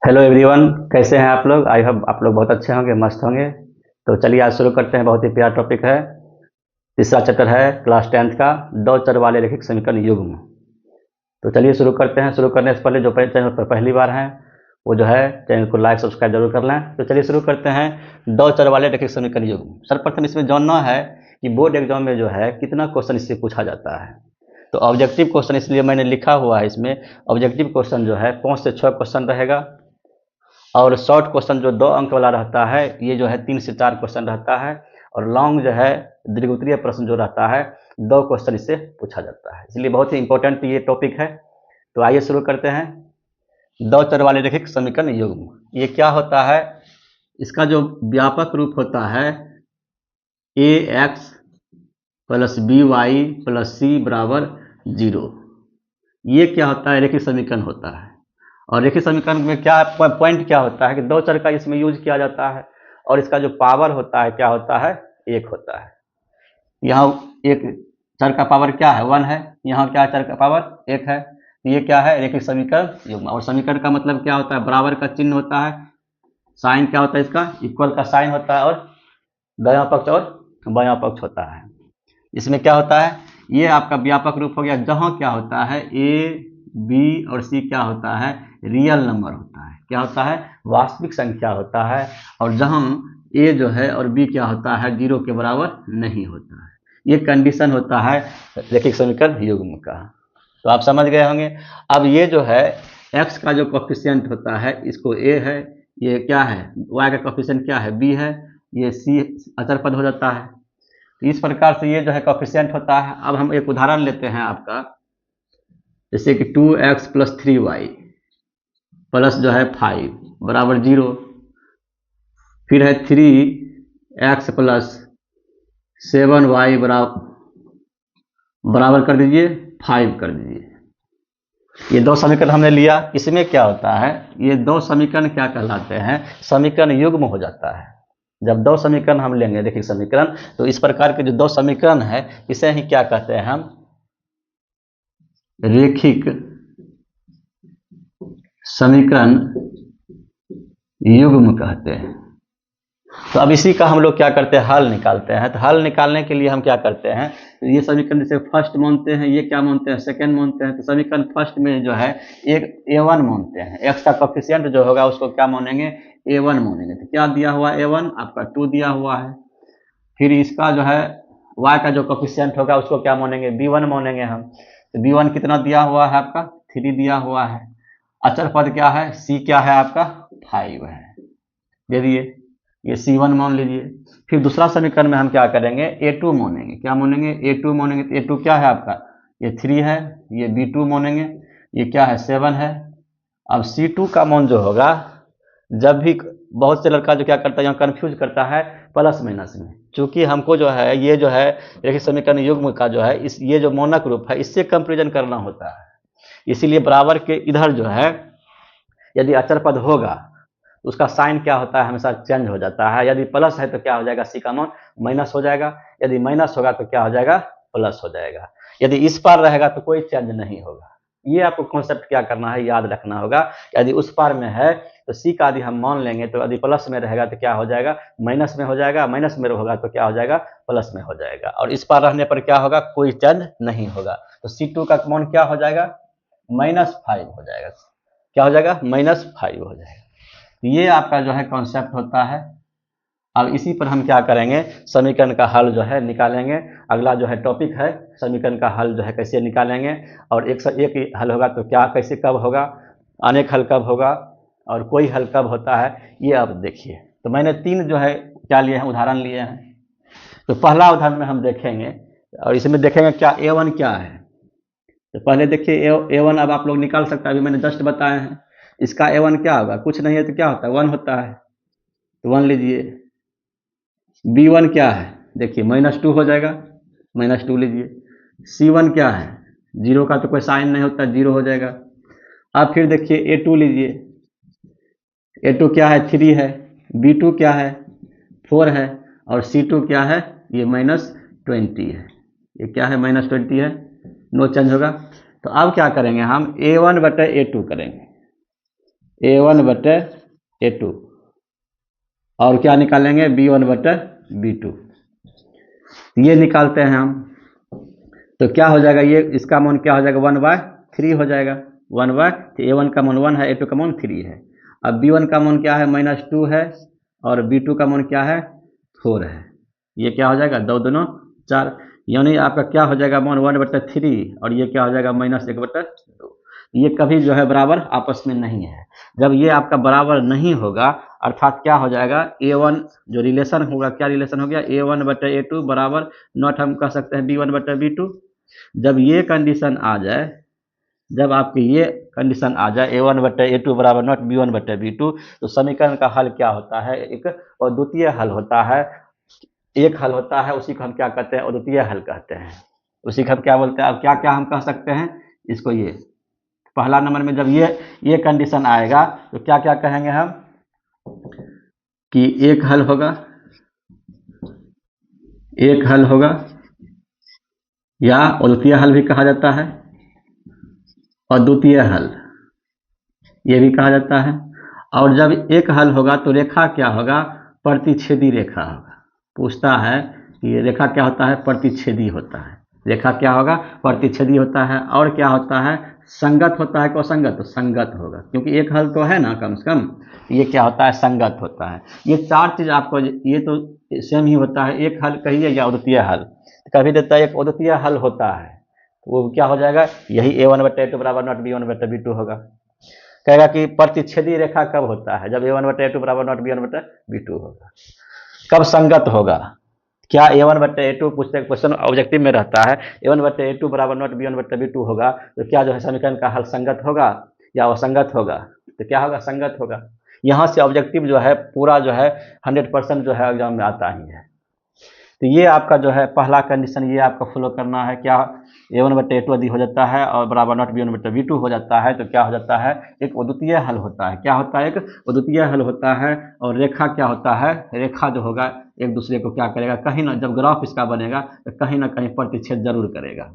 Hello everyone, कैसे हैं आप लोग। आई होप आप लोग बहुत अच्छे होंगे, मस्त होंगे। तो चलिए आज शुरू करते हैं। बहुत ही प्यारा टॉपिक है। तीसरा चैप्टर है क्लास 10th का, दो चर वाले रैखिक समीकरण युग्म। तो चलिए शुरू करते हैं। शुरू करने से पहले जो चैनल पर पहली बार हैं वो जो है चैनल को लाइक सब्सक्राइब जरूर कर लें। तो चलिए शुरू करते हैं। दो चर वाले रैखिक समीकरण युग्म। सर्वप्रथम इसमें जानना है कि बोर्ड एग्जाम में जो है कितना क्वेश्चन इससे पूछा जाता है। तो ऑब्जेक्टिव क्वेश्चन इसलिए मैंने लिखा हुआ है इसमें। ऑब्जेक्टिव क्वेश्चन जो है 5 से 6 क्वेश्चन रहेगा, और शॉर्ट क्वेश्चन जो 2 अंक वाला रहता है ये जो है 3 से 4 क्वेश्चन रहता है, और लॉन्ग जो है दीर्घोत्तरीय प्रश्न जो रहता है 2 क्वेश्चन इससे पूछा जाता है। इसलिए बहुत ही इंपॉर्टेंट ये टॉपिक है। तो आइए शुरू करते हैं। दो चर वाले रैखिक समीकरण युग्म ये क्या होता है। इसका जो व्यापक रूप होता है a x plus b y plus c बराबर 0। ये क्या होता है, रैखिक समीकरण होता है। और रैखिक समीकरण में क्या पॉइंट क्या होता है कि दो चर का इसमें यूज किया जाता है, और इसका जो पावर होता है क्या होता है, एक होता है। यहाँ एक चर का पावर क्या है, 1 है। यहाँ क्या चर का पावर एक है। ये क्या है, रैखिक समीकरण युग्म। और समीकरण का मतलब क्या होता है, बराबर का चिन्ह होता है, साइन क्या होता है इसका, इक्वल का साइन होता है, और दायां पक्ष और बायां पक्ष होता है। इसमें क्या होता है, ये आपका व्यापक रूप हो गया, जहां क्या होता है ए बी और सी क्या होता है, रियल नंबर होता है। क्या होता है, वास्तविक संख्या होता है। और जहां ए जो है और बी क्या होता है, 0 के बराबर नहीं होता है। ये कंडीशन होता है रैखिक समीकरण युग्म का। तो आप समझ गए होंगे। अब ये जो है एक्स का जो कोफिशिएंट होता है, इसको ए है, ये क्या है, वाई का कोफिशिएंट क्या है, बी है, ये सी अचर पद हो जाता है। इस प्रकार से ये जो है कोफिशिएंट होता है। अब हम एक उदाहरण लेते हैं आपका, जैसे कि 2x प्लस 3y प्लस जो है 5 बराबर 0। फिर है 3x प्लस 7y बराबर कर दीजिए 5 कर दीजिए। ये दो समीकरण हमने लिया। इसमें क्या होता है, ये दो समीकरण क्या कहलाते हैं, समीकरण युग्म हो जाता है। जब दो समीकरण हम लेंगे, देखिए समीकरण, तो इस प्रकार के जो दो समीकरण है इसे ही क्या कहते हैं हम, रैखिक समीकरण युग्म कहते हैं। तो अब इसी का हम लोग क्या करते हैं, हल निकालते हैं। तो हल निकालने के लिए हम क्या करते हैं, तो ये समीकरण जैसे फर्स्ट मानते हैं, ये क्या मानते हैं, सेकंड मानते हैं। तो समीकरण फर्स्ट में जो है एक a1 मानते हैं, एक्स का कोफिशिएंट जो होगा उसको क्या मानेंगे, a1 मानेंगे। तो क्या दिया हुआ a1 आपका 2 दिया हुआ है। फिर इसका जो है y का जो कोफिशिएंट होगा उसको क्या मानेंगे, b1 मानेंगे हम। तो b1 कितना दिया हुआ है आपका, 3 दिया हुआ है। अचर पद क्या है, c क्या है आपका, 5 है, दे दिए। ये C1 मान लीजिए। फिर दूसरा समीकरण में हम क्या करेंगे, A2 मानेंगे। क्या मानेंगे, A2 मानेंगे। तो A2 क्या है आपका, ये 3 है, ये B2 मानेंगे, ये क्या है 7 है। अब C2 का मान जो होगा, जब भी बहुत से लड़का जो क्या करता है यहाँ कंफ्यूज करता है प्लस माइनस में, चूंकि हमको जो है ये जो है रैखिक समीकरण युग्म का जो है इस ये जो मोनक रूप है इससे कंपेरिजन करना होता है। इसीलिए बराबर के इधर जो है यदि अचर पद होगा तो उसका साइन क्या होता है, हमेशा चेंज हो जाता है। यदि प्लस है तो क्या हो जाएगा, सी का मान माइनस हो जाएगा। यदि माइनस होगा तो क्या हो जाएगा, प्लस हो जाएगा। यदि इस पार रहेगा तो कोई चेंज नहीं होगा। ये आपको कॉन्सेप्ट क्या करना है, याद रखना होगा। यदि उस पार में है तो सी का यदि हम मान लेंगे तो यदि प्लस में रहेगा तो क्या हो जाएगा, माइनस में हो जाएगा। माइनस में होगा तो क्या हो जाएगा, प्लस में हो जाएगा। और इस पार रहने पर क्या होगा, कोई चेंज नहीं होगा। तो C2 का मान क्या हो जाएगा, -5 हो जाएगा। क्या हो जाएगा, -5 हो जाएगा। ये आपका जो है कॉन्सेप्ट होता है। अब इसी पर हम क्या करेंगे, समीकरण का हल जो है निकालेंगे। अगला जो है टॉपिक है समीकरण का हल जो है कैसे निकालेंगे, और एक से एक ही हल होगा तो क्या कैसे कब होगा, अनेक हल कब होगा, और कोई हल कब होता है, ये अब देखिए। तो मैंने 3 जो है क्या लिए हैं, उदाहरण लिए हैं। तो पहला उदाहरण में हम देखेंगे, और इसमें देखेंगे क्या A1 क्या है। तो पहले देखिए A1 अब आप लोग निकाल सकते हैं, अभी मैंने जस्ट बताए हैं। इसका A1 क्या होगा, कुछ नहीं है तो क्या होता है, 1 होता है। तो 1 लीजिए। B1 क्या है, देखिए -2 हो जाएगा, -2 लीजिए। C1 क्या है, 0 का तो कोई साइन नहीं होता, 0 हो जाएगा। अब फिर देखिए A2 लीजिए। A2 क्या है, 3 है। B2 क्या है, 4 है। और C2 क्या है, ये -20 है। ये क्या है, -20 है, नो चेंज होगा। तो अब क्या करेंगे हम, A1 बटे A2 करेंगे। A1/A2 और क्या निकालेंगे B1/B2। ये निकालते हैं हम, तो क्या हो जाएगा, ये इसका मान क्या हो जाएगा 1/3 हो जाएगा। 1/3, A1 का मान 1 है, A2 का मान 3 है। अब B1 का मान क्या है -2 है और B2 का मान क्या है 4 है। ये क्या हो जाएगा 2 दूनो 4, यानी आपका क्या हो जाएगा मान 1/3 और ये क्या हो जाएगा -1/2। ये कभी जो है बराबर आपस में नहीं है। जब ये आपका बराबर नहीं होगा अर्थात क्या हो जाएगा A1 जो रिलेशन होगा, क्या रिलेशन हो गया A1/A2 बराबर नॉट हम कह सकते हैं B1/B2। जब ये कंडीशन आ जाए, जब आपकी ये कंडीशन आ जाए A1/A2 बराबर नॉट B1/B2, तो समीकरण का हल क्या होता है, एक अद्वितीय हल होता है। एक हल होता है उसी को हम क्या कहते हैं अद्वितीय हल कहते हैं, उसी को हम क्या बोलते हैं। अब क्या क्या हम कह सकते हैं इसको, ये पहला नंबर में जब ये कंडीशन आएगा तो क्या क्या कहेंगे हम कि एक हल होगा, एक हल होगा या अद्वितीय हल भी कहा जाता है, अद्वितीय हल ये भी कहा जाता है। और जब एक हल होगा तो रेखा क्या होगा प्रतिच्छेदी रेखा होगा। पूछता है कि रेखा क्या होता है प्रतिच्छेदी होता है। रेखा क्या होगा प्रतिच्छेदी होता है। और क्या होता है संगत होता है, को संगत तो संगत होगा, क्योंकि एक हल तो है ना कम से कम। ये क्या होता है संगत होता है। ये चार चीज आपको, ये तो सेम ही होता है, एक हल कहिए या अद्वितीय हल। कभी देता है एक अद्वितीय हल होता है, वो क्या हो जाएगा यही A1/A2 बराबर नॉट B1/B2 होगा। कहेगा कि प्रतिच्छेदी रेखा कब होता है, जब A1/A2 बराबर नॉट B1/B2 होगा। कब संगत होगा, क्या A1/A2 पूछते क्वेश्चन ऑब्जेक्टिव में रहता है A1/A2 बराबर नॉट B1/B2 होगा, तो क्या जो है समीकरण का हल संगत होगा या असंगत होगा, तो क्या होगा संगत होगा। यहाँ से ऑब्जेक्टिव जो है पूरा जो है 100% जो है एग्जाम में आता ही है। तो ये आपका जो है पहला कंडीशन ये आपको फॉलो करना है, क्या A1/A2 यदि हो जाता है और बराबर नॉट B1/B2 हो जाता है तो क्या हो जाता है एक अद्वितीय हल होता है। क्या होता है एक अद्वितीय हल होता है। और रेखा क्या होता है, रेखा जो होगा एक दूसरे को क्या करेगा, कहीं ना जब ग्राफ इसका बनेगा तो कहीं ना कहीं प्रतिच्छेद जरूर करेगा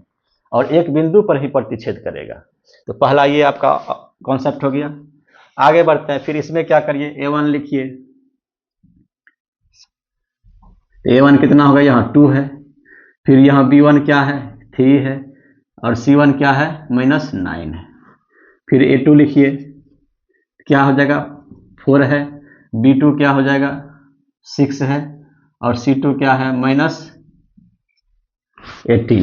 और एक बिंदु पर ही प्रतिच्छेद करेगा। तो पहला ये आपका कॉन्सेप्ट हो गया। आगे बढ़ते हैं, फिर इसमें क्या करिए A1 लिखिए। A1 कितना होगा यहाँ 2 है, फिर यहाँ B1 क्या है 3 है और C1 क्या है -9 है। फिर A2 लिखिए क्या हो जाएगा 4 है, B2 क्या हो जाएगा 6 है और C2 क्या है -18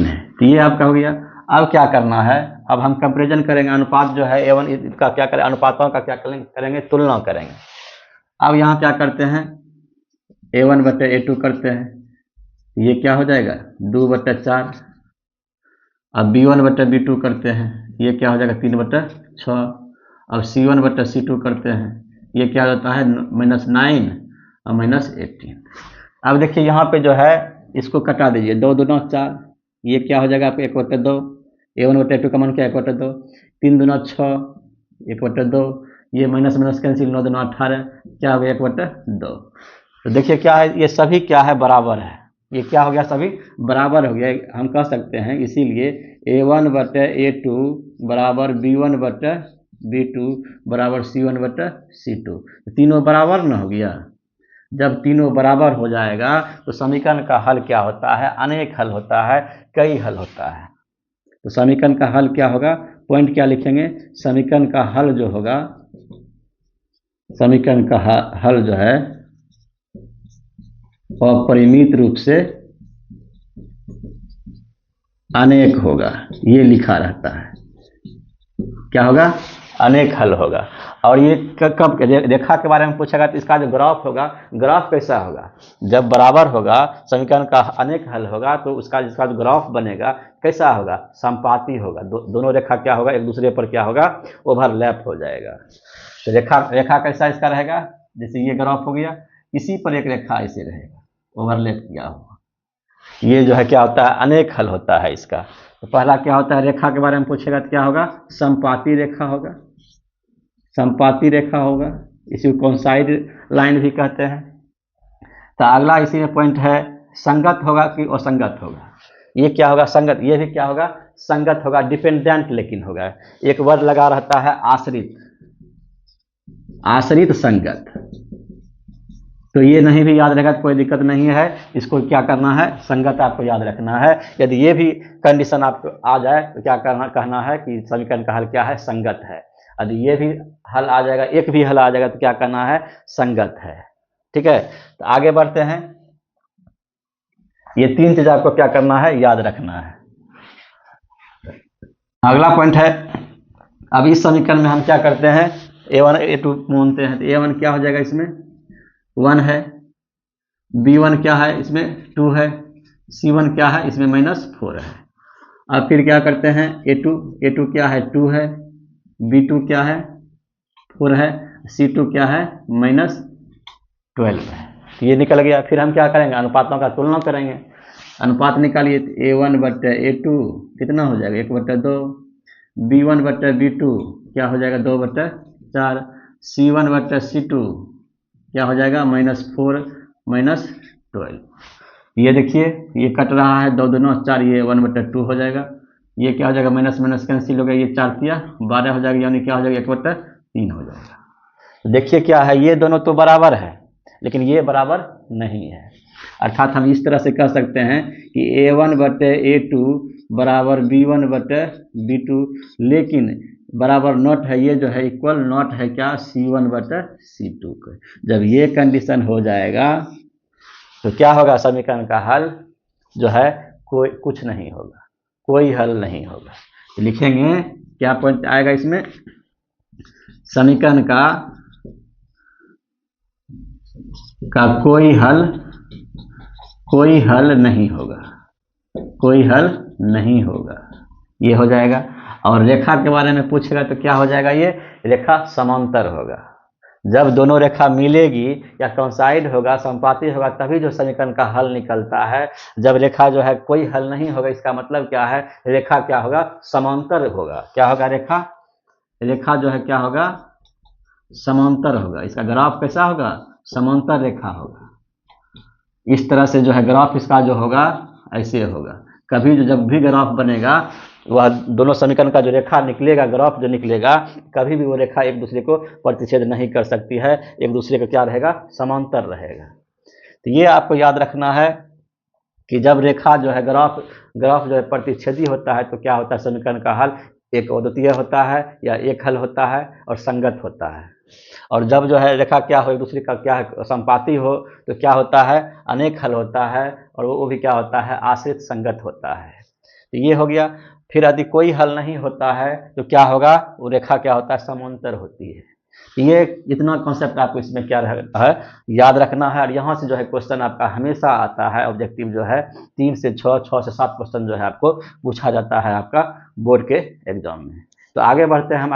है। तो ये आपका हो गया। अब क्या करना है, अब हम कंपेरिजन करेंगे, अनुपात जो है A1 का क्या करें, अनुपातों का क्या करेंगे तुलना करेंगे। अब यहाँ क्या करते हैं A1/A2 करते हैं, ये क्या हो जाएगा 2/4। अब B1/B2 करते हैं, ये क्या हो जाएगा 3/6। अब C1/C2 करते हैं, ये क्या होता है -9 और -18। अब देखिए यहाँ पे जो है इसको कटा दीजिए, 2 दूना 4, ये क्या हो जाएगा आपको 1/2। A1/A2 का मान क्या 1/2, 3 दूना 6, 1/2, ये माइनस माइनस कैंसिल, 9 दूना 18, क्या हो गया 1/2। तो देखिए क्या है ये सभी क्या है बराबर है, ये क्या हो गया सभी बराबर हो गया। हम कह सकते हैं इसीलिए A1/A2 बराबर B1/B2 बराबर C1/C2, तीनों बराबर ना हो गया। जब तीनों बराबर हो जाएगा तो समीकरण का हल क्या होता है अनेक हल होता है, कई हल होता है। तो समीकरण का हल क्या होगा, पॉइंट क्या लिखेंगे, समीकरण का हल जो होगा, समीकरण का हल जो है अपरिमित रूप से अनेक होगा, ये लिखा रहता है। क्या होगा अनेक हल होगा। और ये कब रेखा के बारे में पूछेगा तो इसका जो ग्राफ होगा, ग्राफ कैसा होगा, जब बराबर होगा समीकरण का अनेक हल होगा तो उसका जिसका जो ग्राफ बनेगा कैसा होगा समपाती होगा। दोनों रेखा क्या होगा एक दूसरे पर क्या होगा ओवरलैप हो जाएगा। तो रेखा कैसा इसका रहेगा, जैसे ये ग्राफ हो गया इसी पर एक रेखा ऐसे रहेगा ओवरलैप किया हुआ। ये जो है क्या होता है अनेक हल होता है इसका। तो पहला क्या होता है रेखा के बारे में पूछेगा तो क्या होगा समपाती रेखा होगा, समपाती रेखा होगा, इसी को कोइंसाइड लाइन भी कहते हैं। तो अगला इसी में पॉइंट है संगत होगा कि असंगत होगा। ये क्या होगा संगत, ये भी क्या होगा संगत होगा, डिपेंडेंट लेकिन होगा। एक वर्ड लगा रहता है आश्रित, आश्रित संगत। तो ये नहीं भी याद रहेगा तो कोई दिक्कत नहीं है, इसको क्या करना है, संगत आपको याद रखना है। यदि ये भी कंडीशन आपको आ जाए तो क्या कहना है कि समीकरण का हल क्या है, संगत है। यदि ये भी हल आ जाएगा, एक भी हल आ जाएगा तो क्या करना है, संगत है। ठीक है, तो आगे बढ़ते हैं। ये 3 चीज आपको क्या करना है, याद रखना है। अगला पॉइंट है, अब इस समीकरण में हम क्या करते हैं, a1 a2 मानते हैं। तो a1 क्या हो जाएगा, इसमें 1 है, b1 क्या है, इसमें 2 है, c1 क्या है, इसमें -4 है। अब फिर क्या करते हैं, a2 क्या है, 2 है, b2 क्या है, 4 है, c2 क्या है, -12 है। तो ये निकल गया। फिर हम क्या करेंगे, अनुपातों का तुलना करेंगे। अनुपात निकालिए, a1/a2 कितना हो जाएगा, 1/2, b1/b2 क्या हो जाएगा, 2/4, c1/c2 क्या हो जाएगा, -4 -12। ये देखिए ये कट रहा है, 2 दूना 4, ये 1/2 हो जाएगा। ये क्या हो जाएगा, माइनस माइनस कैंसिल हो गया, ये 4 तिया 12 हो जाएगा, यानी क्या हो जाएगा, 1/3 हो जाएगा। तो देखिए क्या है, ये दोनों तो बराबर है लेकिन ये बराबर नहीं है। अर्थात हम इस तरह से कह सकते हैं कि a1/a2 बराबर b1/b2, लेकिन बराबर नॉट है, ये जो है इक्वल नॉट है क्या, c1/c2 का। जब ये कंडीशन हो जाएगा तो क्या होगा, समीकरण का हल जो है कोई कुछ नहीं होगा, कोई हल नहीं होगा। तो लिखेंगे क्या पॉइंट आएगा इसमें, समीकरण का कोई हल नहीं होगा, कोई हल नहीं होगा, ये हो जाएगा। और रेखा के बारे में पूछेगा तो क्या हो जाएगा, ये रेखा समांतर होगा। जब दोनों रेखा मिलेगी या कंसाइड होगा, संपाती होगा, तभी जो समीकरण का हल निकलता है। जब रेखा जो है कोई हल नहीं होगा, इसका मतलब क्या है, रेखा क्या होगा, समांतर होगा। क्या होगा, रेखा जो है क्या होगा, समांतर होगा। इसका ग्राफ कैसा होगा, समांतर रेखा होगा। इस तरह से जो है ग्राफ इसका जो होगा ऐसे होगा। कभी जब भी ग्राफ बनेगा, वह दोनों समीकरण का जो रेखा निकलेगा, ग्राफ जो निकलेगा, कभी भी वो रेखा एक दूसरे को प्रतिच्छेद नहीं कर सकती है, एक दूसरे का क्या रहेगा, समांतर रहेगा। तो ये आपको याद रखना है कि जब रेखा जो है ग्राफ जो है प्रतिच्छेदी होता है तो क्या होता है, समीकरण का हल एक अद्वितीय होता है या एक हल होता है और संगत होता है। और जब जो है रेखा क्या हो, एक दूसरे का क्या है, संपाती हो, तो क्या होता है, अनेक हल होता है और वो भी क्या होता है, आश्रित संगत होता है। तो ये हो गया। फिर यदि कोई हल नहीं होता है तो क्या होगा, वो रेखा क्या होता है, समांतर होती है। ये इतना कॉन्सेप्ट आपको इसमें क्या है, याद रखना है। और यहाँ से जो है क्वेश्चन आपका हमेशा आता है, ऑब्जेक्टिव जो है 3 से 6, 6 से 7 क्वेश्चन जो है आपको पूछा जाता है आपका बोर्ड के एग्जाम में। तो आगे बढ़ते हैं हम।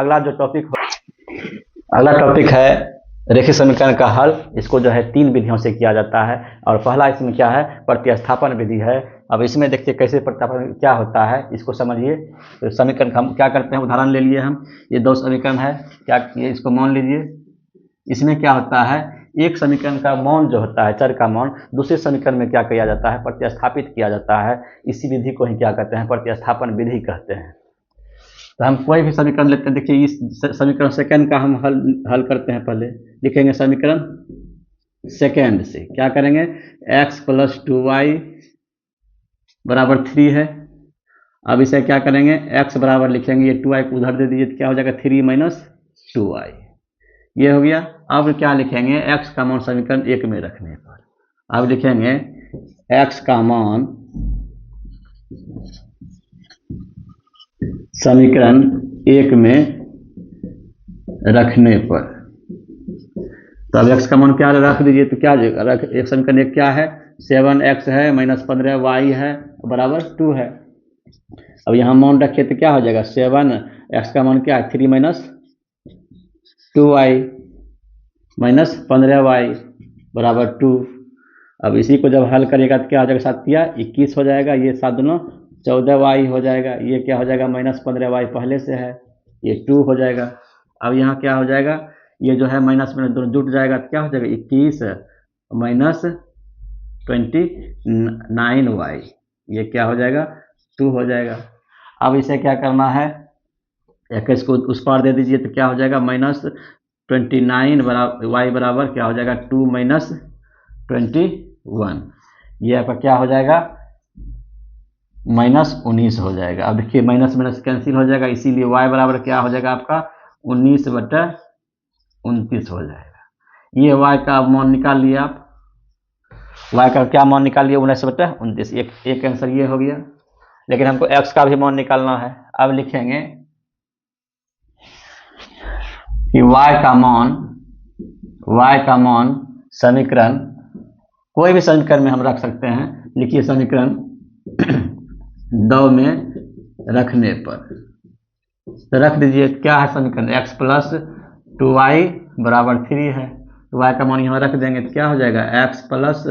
अगला टॉपिक है रेखीय समीकरण का हल। इसको जो है 3 विधियों से किया जाता है और पहला इसमें क्या है, प्रतिस्थापन विधि है। अब इसमें देखिए कैसे प्रतिस्थापन क्या होता है, इसको समझिए। तो समीकरण हम क्या करते हैं, उदाहरण ले लिए हम, ये 2 समीकरण है, क्या ये इसको मान लीजिए। इसमें क्या होता है, एक समीकरण का मान जो होता है, चर का मान, दूसरे समीकरण में क्या किया जाता है, प्रतिस्थापित किया जाता है। इसी विधि को ही क्या कहते हैं, प्रतिस्थापन विधि कहते हैं। तो हम कोई भी समीकरण लेते हैं, देखिए इस समीकरण सेकंड का हम हल करते हैं। पहले लिखेंगे समीकरण सेकंड से, क्या करेंगे, x + 2y = 3 है। अब इसे क्या करेंगे, x बराबर लिखेंगे, ये 2y को उधर दे दीजिए तो क्या हो जाएगा, 3 - 2y, ये हो गया। अब क्या लिखेंगे, x का मान समीकरण 1 में रखने पर, अब लिखेंगे x का मान समीकरण 1 में रखने पर, तो अब x का मान क्या रख दीजिए तो क्या रख, एक समीकरण 1 क्या है, 7x है -15y है बराबर 2 है। अब यहाँ मान रखिए तो क्या हो जाएगा, 7x का मान क्या है, 3 - 2y -15y = 2। अब इसी को जब हल करेगा तो क्या हो जाएगा, 7 या 21 हो जाएगा, ये 7 दूना 14y हो जाएगा, ये क्या हो जाएगा, -15y पहले से है, ये 2 हो जाएगा। अब यहाँ क्या हो जाएगा, ये जो है माइनस में दोनों जुट जाएगा तो क्या हो जाएगा, 21 - 29y, ये क्या हो जाएगा, 2 हो जाएगा। अब इसे क्या करना है, 21 को उस पार दे दीजिए तो क्या हो जाएगा, 29 बराबर वाई बराबर क्या हो जाएगा 2 माइनस 21। ये आपका क्या हो जाएगा -19 हो जाएगा। अब देखिए माइनस माइनस कैंसिल हो जाएगा, इसीलिए y बराबर क्या हो जाएगा आपका 19/29 हो जाएगा। ये y का मान निकाल लिया आप, y का क्या मान निकाल लिया 19/29। एक आंसर ये हो गया। लेकिन हमको x का भी मान निकालना है। अब लिखेंगे कि y का मान समीकरण कोई भी समीकरण में हम रख सकते हैं। लिखिए समीकरण 2 में रखने पर तो रख दीजिए क्या है समीकरण x प्लस 2y बराबर 3 है। तो y का मान यहाँ रख देंगे तो क्या हो जाएगा x प्लस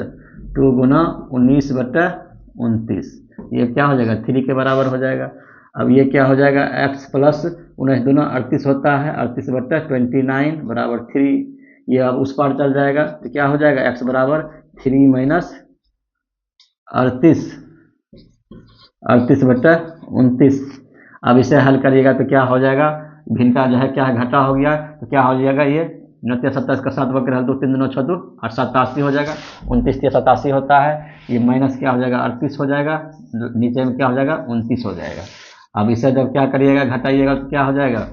2 गुना 19/29। ये क्या हो जाएगा 3 के बराबर हो जाएगा। अब ये क्या हो जाएगा x प्लस 19 दूना 38 होता है, 38/29 बराबर 3। ये अब उस पार चल जाएगा तो क्या हो जाएगा x बराबर 3 माइनस 38/29। अब इसे हल करिएगा तो क्या हो जाएगा, भिन्न का जो है क्या है घटा हो गया तो क्या हो जाएगा ये 29 का 7 वक्र 2 3 2 6 2 और 87 हो जाएगा। 29 से 87 होता है, ये माइनस क्या हो जाएगा 38 हो जाएगा, नीचे में क्या हो जाएगा 29 हो जाएगा। अब इसे जब क्या करिएगा घटाइएगा तो क्या हो जाएगा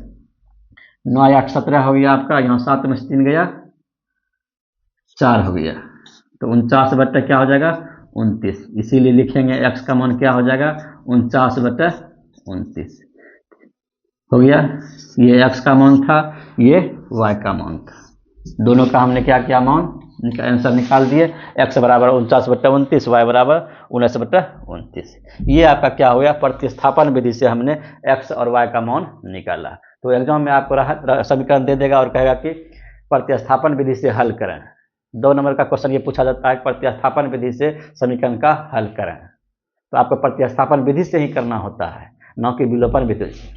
9 8 17 हो गया आपका, यहाँ 7 में से 3 गया 4 हो गया तो 49 क्या हो जाएगा 29। इसीलिए लिखेंगे x का मान क्या हो जाएगा 49/29 हो गया। ये x का मान था, ये y का मान था, दोनों का हमने क्या किया मान आंसर निकाल दिए। x बराबर 49/29, y बराबर 19/29। ये आपका क्या हो गया प्रतिस्थापन विधि से हमने x और y का मान निकाला। तो एग्जाम में आपको समीकरण दे देगा और कहेगा कि प्रतिस्थापन विधि से हल करें। 2 नंबर का क्वेश्चन ये पूछा जाता है प्रतिस्थापन विधि से समीकरण का हल करें। तो आपको प्रतिस्थापन विधि से ही करना होता है, न कि विलोपन विधि से।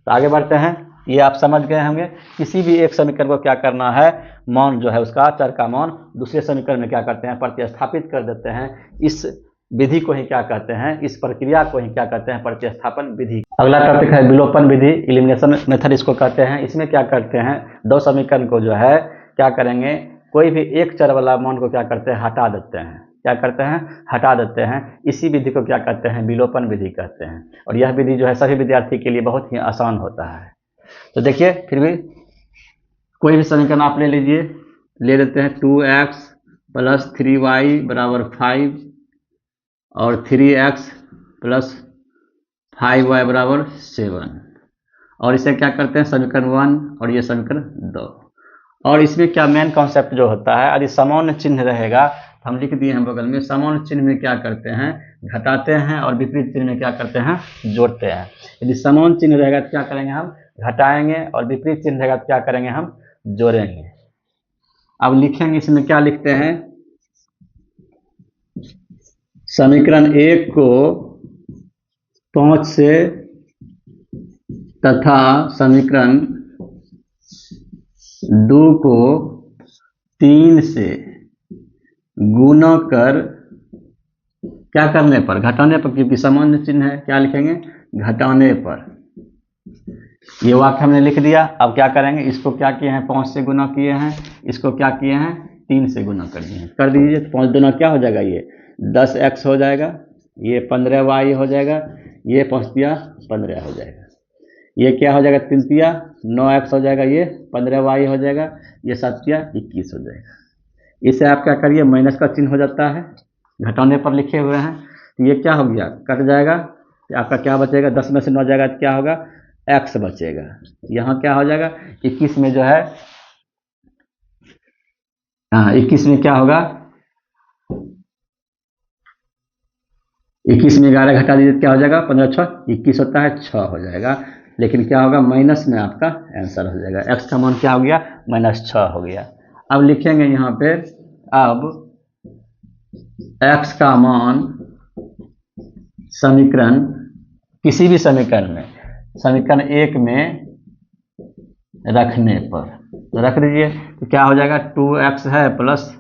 तो आगे बढ़ते हैं। ये आप समझ गए होंगे किसी भी एक समीकरण को क्या करना है, मान जो है उसका चर का मान दूसरे समीकरण में क्या करते हैं प्रतिस्थापित कर देते हैं। इस विधि को ही क्या कहते हैं, इस प्रक्रिया को ही क्या कहते हैं प्रतिस्थापन विधि। अगला टॉपिक है विलोपन विधि, एलिमिनेशन मेथड इसको कहते हैं। इसमें क्या करते हैं 2 समीकरण को जो है क्या करेंगे, कोई भी एक चर वाला मान को क्या करते हैं हटा देते हैं। क्या करते हैं हटा देते हैं। इसी विधि को क्या कहते हैं विलोपन विधि कहते हैं। और यह विधि जो है सभी विद्यार्थी के लिए बहुत ही आसान होता है। तो देखिए फिर भी कोई भी समीकरण आप ले लीजिए, ले लेते हैं 2x प्लस 3y बराबर 5 और 3x प्लस 5y बराबर 7। और इसे क्या करते हैं समीकरण 1 और ये समीकरण 2। और इसमें क्या मेन कॉन्सेप्ट जो होता है, यदि समान चिन्ह रहेगा तो हम लिख दिए हैं बगल में, समान चिन्ह में क्या करते हैं घटाते हैं और विपरीत चिन्ह में क्या करते हैं जोड़ते हैं। यदि समान चिन्ह रहेगा तो क्या करेंगे हम घटाएंगे और विपरीत चिन्ह रहेगा तो क्या करेंगे हम जोड़ेंगे। अब लिखेंगे इसमें क्या लिखते हैं, समीकरण 1 को 5 से तथा समीकरण 2 को 3 से गुना कर क्या करने पर घटाने पर, क्योंकि समान चिन्ह है क्या लिखेंगे घटाने पर। ये वाक्य हमने लिख दिया। अब क्या करेंगे, इसको क्या किए हैं 5 से गुना किए हैं, इसको क्या किए हैं 3 से गुना कर दिए हैं, कर दीजिए। तो 5 दूना क्या हो जाएगा ये 10x हो जाएगा, ये 15y हो जाएगा, ये 5 तिया 15 हो जाएगा, ये क्या हो जाएगा 3 तिया 9x हो जाएगा, ये 15y हो जाएगा, ये 7 तिया 21 हो जाएगा। इसे आप क्या करिए माइनस का चिन्ह हो जाता है, घटाने पर लिखे हुए हैं। तो ये क्या हो गया कट जाएगा, तो आपका क्या बचेगा 10 में से 9 जाएगा तो क्या होगा x बचेगा। यहाँ क्या हो जाएगा 21 में जो है 21 में क्या होगा 21 में 11 घटा दीजिए क्या हो जाएगा 15 6 21 होता है 6 हो जाएगा। लेकिन क्या होगा माइनस में आपका आंसर हो जाएगा, x का मान क्या हो गया -6 हो गया। अब लिखेंगे यहाँ पे, अब x का मान समीकरण किसी भी समीकरण में समीकरण 1 में रखने पर तो रख दीजिए। तो क्या हो जाएगा 2x है प्लस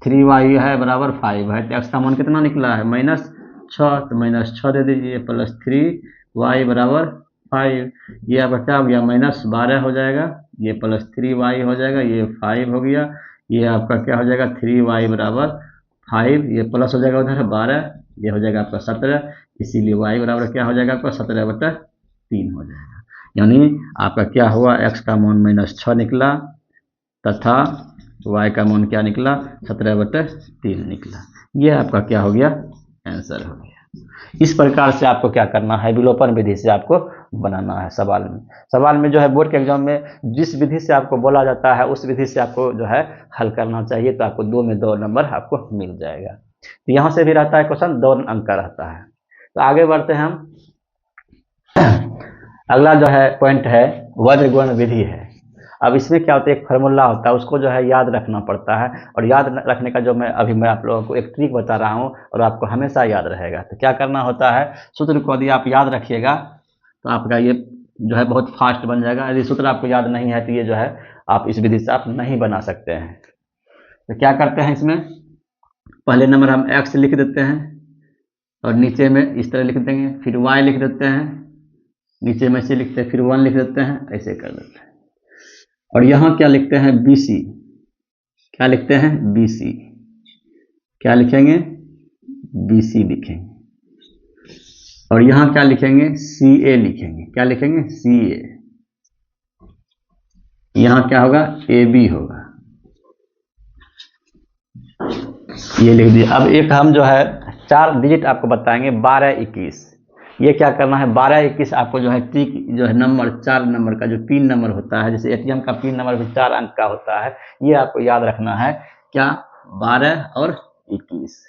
3y है बराबर 5 है। तो x का मान कितना निकला है -6, तो -6 दे दीजिए प्लस 3y बराबर 5। ये अब क्या हो गया -12 हो जाएगा, ये प्लस 3y हो जाएगा, ये 5 हो गया, ये आपका क्या हो जाएगा 3y बराबर 5, ये प्लस हो जाएगा उधर 12, ये हो जाएगा आपका 17, इसीलिए y बराबर क्या हो जाएगा आपका 17/3 हो जाएगा। यानी आपका क्या हुआ, x का मान -6 निकला तथा y का मान क्या निकला 17/3 निकला। ये आपका क्या हो गया, आंसर हो गया। इस प्रकार से आपको क्या करना है, विलोपन विधि से आपको बनाना है सवाल में। सवाल में जो है बोर्ड के एग्जाम में जिस विधि से आपको बोला जाता है उस विधि से आपको जो है हल करना चाहिए, तो आपको 2 में 2 नंबर आपको मिल जाएगा। तो यहाँ से भी रहता है क्वेश्चन 2 अंक का रहता है। तो आगे बढ़ते हैं हम। अगला जो है पॉइंट है वर्गगुण विधि है। अब इसमें क्या होता है, एक फार्मूला होता है, उसको जो है याद रखना पड़ता है, और याद रखने का जो मैं आप लोगों को एक ट्रिक बता रहा हूँ और आपको हमेशा याद रहेगा। तो क्या करना होता है, सूत्र को यदि आप याद रखिएगा तो आपका ये जो है बहुत फास्ट बन जाएगा। यदि सूत्र आपको याद नहीं है तो ये जो है आप इस विधि से आप नहीं बना सकते हैं। तो क्या करते हैं, इसमें पहले नंबर हम x लिख देते हैं और नीचे में इस तरह लिख देंगे, फिर y लिख देते हैं, नीचे में से लिखते हैं, फिर 1 लिख देते हैं, ऐसे कर देते हैं। और यहाँ क्या लिखते हैं BC, क्या लिखते हैं BC, क्या लिखेंगे BC लिखेंगे। और यहाँ क्या लिखेंगे CA लिखेंगे, क्या लिखेंगे CA। यहाँ क्या होगा AB होगा, ये लिख दिया। अब एक हम जो है 4 डिजिट आपको बताएंगे 12-21। ये क्या करना है 12-21 आपको जो है ट्रिक जो है नंबर 4 नंबर का जो पिन नंबर होता है, जैसे ATM का पिन नंबर भी 4 अंक का होता है, ये आपको याद रखना है। क्या 12 और 21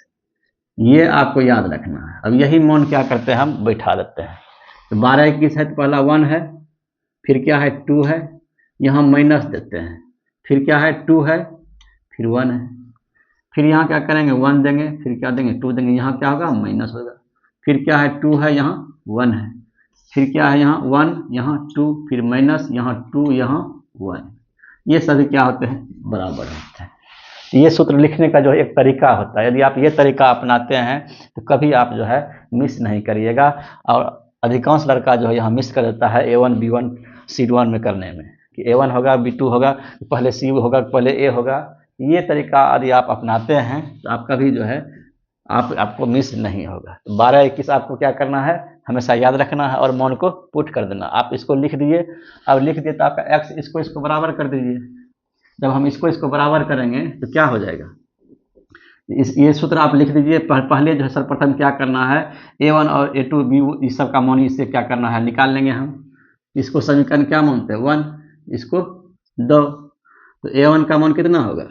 ये आपको याद रखना है। अब यही मान क्या करते हैं हम बैठा देते हैं। तो 12-21 है तो पहला 1 है, फिर क्या है 2 है, यहाँ माइनस देते हैं, फिर क्या है 2 है, फिर 1 है, फिर यहाँ क्या करेंगे 1 देंगे, फिर क्या देंगे 2 देंगे, यहाँ क्या होगा माइनस होगा, फिर क्या है 2 है, यहाँ 1 है, फिर क्या है यहाँ 1, यहाँ 2, फिर माइनस, यहाँ 2, यहाँ 1। ये सभी क्या होते हैं बराबर होते हैं। ये सूत्र लिखने का जो एक तरीका होता है, यदि आप ये तरीका अपनाते हैं तो कभी आप जो है मिस नहीं करिएगा। और अधिकांश लड़का जो है यहाँ मिस कर देता है A1 B1 C1 में करने में, कि A1 होगा B2 होगा पहले C होगा पहले A होगा। ये तरीका यदि आप अपनाते हैं तो आपका भी जो है आपको मिस नहीं होगा। तो 12-21 आपको क्या करना है हमेशा याद रखना है और मान को पुट कर देना। आप इसको लिख दिए, अब लिख दिए तो आपका x इसको बराबर कर दीजिए। जब हम इसको बराबर करेंगे तो क्या हो जाएगा, ये सूत्र आप लिख दीजिए। पहले जो है सर्वप्रथम क्या करना है A1 और A2 B इस सब का मान इससे क्या करना है निकाल लेंगे हम। इसको समीकरण क्या मानते हैं 1, इसको 2। तो A1 का मान कितना होगा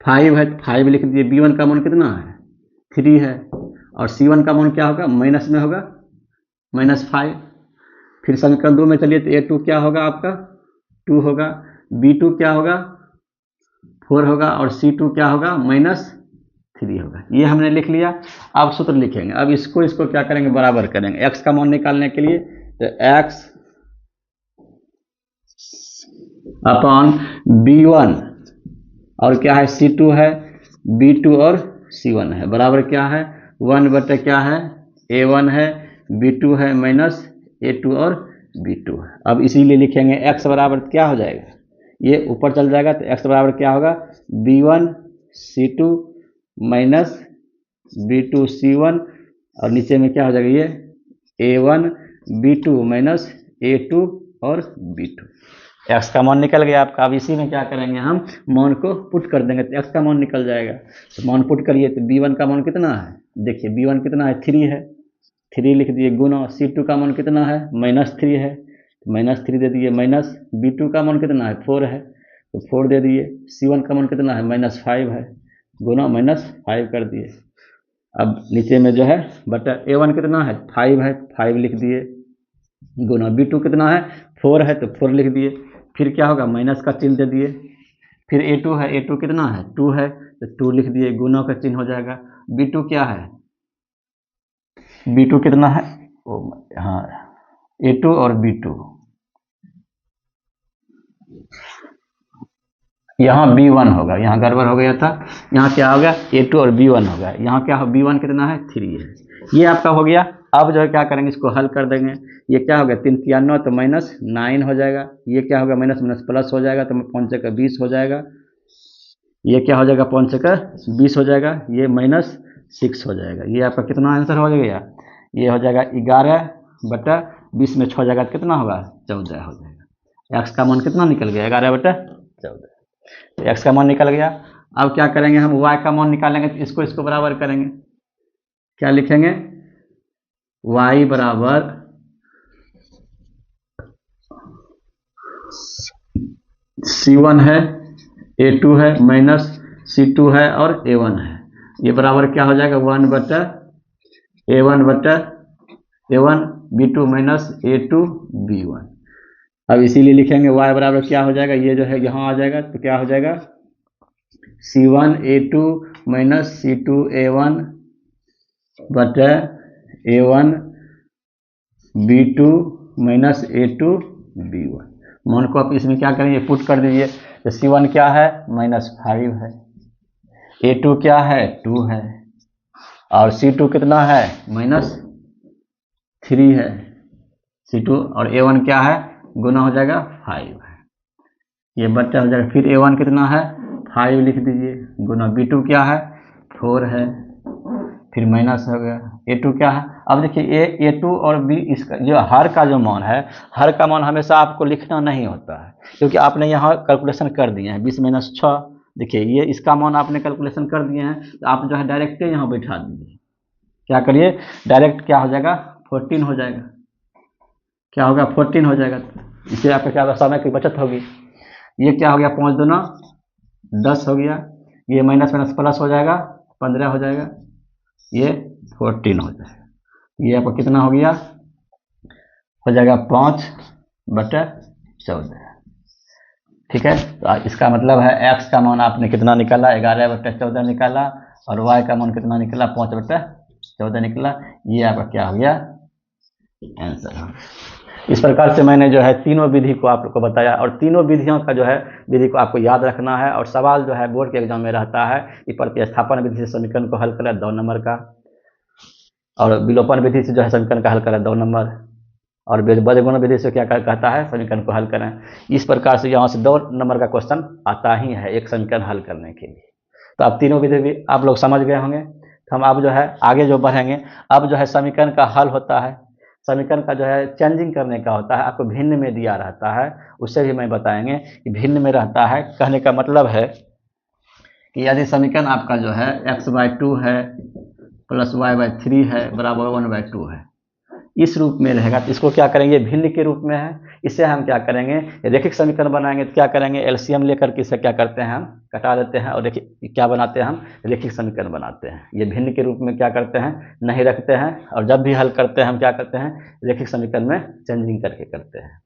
5 है, 5 लिख दिए। B1 का मान कितना है 3 है, और C1 का मान क्या होगा माइनस में होगा -5। फिर समीकरण 2 में चलिए तो A2 क्या होगा आपका 2 होगा, B2 क्या होगा 4 होगा, और C2 क्या होगा -3 होगा। ये हमने लिख लिया। अब सूत्र लिखेंगे। अब इसको क्या करेंगे बराबर करेंगे x का मान निकालने के लिए। तो x अपॉन B1 और क्या है C2 है, B2 और C1 है, बराबर क्या है 1 बटे क्या है A1 है, B2 है माइनस A2 और B2 है। अब इसीलिए लिखेंगे x बराबर क्या हो जाएगा, ये ऊपर चल जाएगा तो x बराबर क्या होगा B1 C2 minus B2 C1, और नीचे में क्या हो जाएगा ये A1 B2 माइनस A2 और B2। x का मान निकल गया आपका। अब इसी में क्या करेंगे हम मान को पुट कर देंगे तो x का मान निकल जाएगा। तो मान पुट करिए तो B1 का मान कितना है, देखिए B1 कितना है 3 है, 3 लिख दिए, गुना C2 का मान कितना है -3 है, तो -3 दे दिए, माइनस B2 का मान कितना है 4 है, तो 4 दे दिए, C1 का मान कितना है -5 है, गुना -5 कर दिए। अब नीचे में जो है बटा A1 कितना है 5 है, 5 लिख दिए, गुना B2 कितना है 4 है, तो 4 लिख दिए, फिर क्या होगा माइनस का चिन्ह दे दिए, फिर A2 है, A2 कितना है 2 है, तो 2 लिख दिए, गुना का चिन्ह हो जाएगा। B2 क्या है, B2 कितना है हाँ A2 और B2, यहाँ B1 होगा, यहाँ गड़बड़ हो गया था, यहाँ क्या हो गया A2 और B1 होगा, यहाँ क्या हो B1 कितना है 3 है। ये आपका हो गया अब जो है क्या करेंगे, इसको हल कर देंगे। ये क्या हो गया, 3 3 9 तो -9 हो जाएगा। ये क्या होगा, माइनस माइनस प्लस हो जाएगा तो 5 का 20 हो जाएगा। ये क्या हो जाएगा, 5 का 20 हो जाएगा। ये -6 हो जाएगा। ये आपका कितना आंसर हो जाएगा, ये हो जाएगा 11/20 में 6 जाएगा, कितना होगा, 14 हो जाएगा। एक्स का मान कितना निकल गया, 11/14। तो एक्स का मान निकल गया। अब क्या करेंगे, हम वाई का मान निकालेंगे, तो इसको बराबर करेंगे। क्या लिखेंगे, y बराबर C1 है, A2 है, माइनस C2 है और A1 है। ये बराबर क्या हो जाएगा, 1/A1 B2 minus A2 B1। अब इसीलिए लिखेंगे y बराबर क्या हो जाएगा, ये जो है यहाँ आ जाएगा, तो क्या हो जाएगा, C1 A2 minus C2 A1 बटा A1 B2 minus A2 B1। मान को आप इसमें क्या करेंगे, पुट कर दीजिए। तो C1 क्या है, -5 है, A2 क्या है, 2 है, और C2 कितना है, -3 है। C2 और A1 क्या है, गुना हो जाएगा 5 है, ये बच्चा हो जाएगा। फिर A1 कितना है, 5 लिख दीजिए, गुना B2 क्या है, 4 है, फिर माइनस हो गया। A2 क्या है, अब देखिए A2 और B, इसका जो हर का जो मान है, हर का मान हमेशा आपको लिखना नहीं होता है, क्योंकि आपने यहाँ कैलकुलेशन कर दिए हैं 20 - 6। देखिए ये इसका मान आपने कैलकुलेशन कर दिए हैं, तो आप जो है डायरेक्ट यहाँ बैठा दीजिए। क्या करिए, डायरेक्ट क्या हो जाएगा, 14 हो जाएगा। क्या होगा, 14 हो जाएगा। इससे आपका क्या होगा, समय की बचत होगी। ये क्या हो गया, 5 दूना 10 हो गया। ये माइनस माइनस प्लस हो जाएगा, 15 हो जाएगा। ये 14 हो जाएगा। ये आपका कितना हो गया, हो जाएगा 5/14। ठीक है, तो इसका मतलब है एक्स का मान आपने कितना निकाला, 11/14 निकाला, और वाई का मान कितना निकला, 5/14 निकला। ये आपका क्या हो गया, आंसर है। इस प्रकार से मैंने जो है तीनों विधि को आप लोग को बताया, और तीनों विधियों का जो है विधि को आपको याद रखना है। और सवाल जो है बोर्ड के एग्जाम में रहता है कि प्रतिस्थापन विधि से समीकरण को हल करें 2 नंबर का, और विलोपन विधि से जो है समीकरण का हल करें 2 नंबर, और बीजगुण विधि से क्या कहता है, समीकरण को हल करें। इस प्रकार से यहाँ से 2 नंबर का क्वेश्चन आता ही है एक समीकरण हल करने के लिए। तो आप तीनों विधि भी आप लोग समझ गए होंगे। तो हम अब जो है आगे जो बढ़ेंगे, अब जो है समीकरण का हल होता है, समीकरण का जो है चेंजिंग करने का होता है, आपको भिन्न में दिया रहता है, उससे भी मैं बताएंगे कि भिन्न में रहता है। कहने का मतलब है कि यदि समीकरण आपका जो है x/2 है प्लस y/3 है बराबर 1/2 है, इस रूप में रहेगा, तो इसको क्या करेंगे, भिन्न के रूप में है, इससे हम क्या करेंगे, रेखिक समीकरण बनाएंगे। तो क्या करेंगे, एलसीएम लेकर के इसे क्या करते हैं, हम कटा देते हैं, और क्या बनाते हैं, हम रेखिक समीकरण बनाते हैं। ये भिन्न के रूप में क्या करते हैं, नहीं रखते हैं, और जब भी हल करते हैं हम क्या करते हैं, रेखिक समीकरण में चेंजिंग करके करते हैं।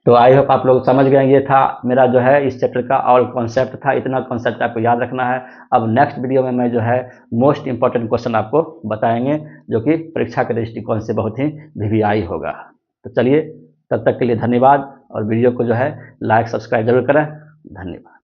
तो आई होप आप लोग समझ गए। ये था मेरा जो है इस चैप्टर का ऑल कॉन्सेप्ट था, इतना कॉन्सेप्ट आपको याद रखना है। अब नेक्स्ट वीडियो में मैं जो है मोस्ट इंपॉर्टेंट क्वेश्चन आपको बताएंगे, जो कि परीक्षा के दृष्टिकोण से बहुत ही वीवीआई होगा। तो चलिए, तब तक के लिए धन्यवाद, और वीडियो को जो है लाइक सब्सक्राइब जरूर करें। धन्यवाद।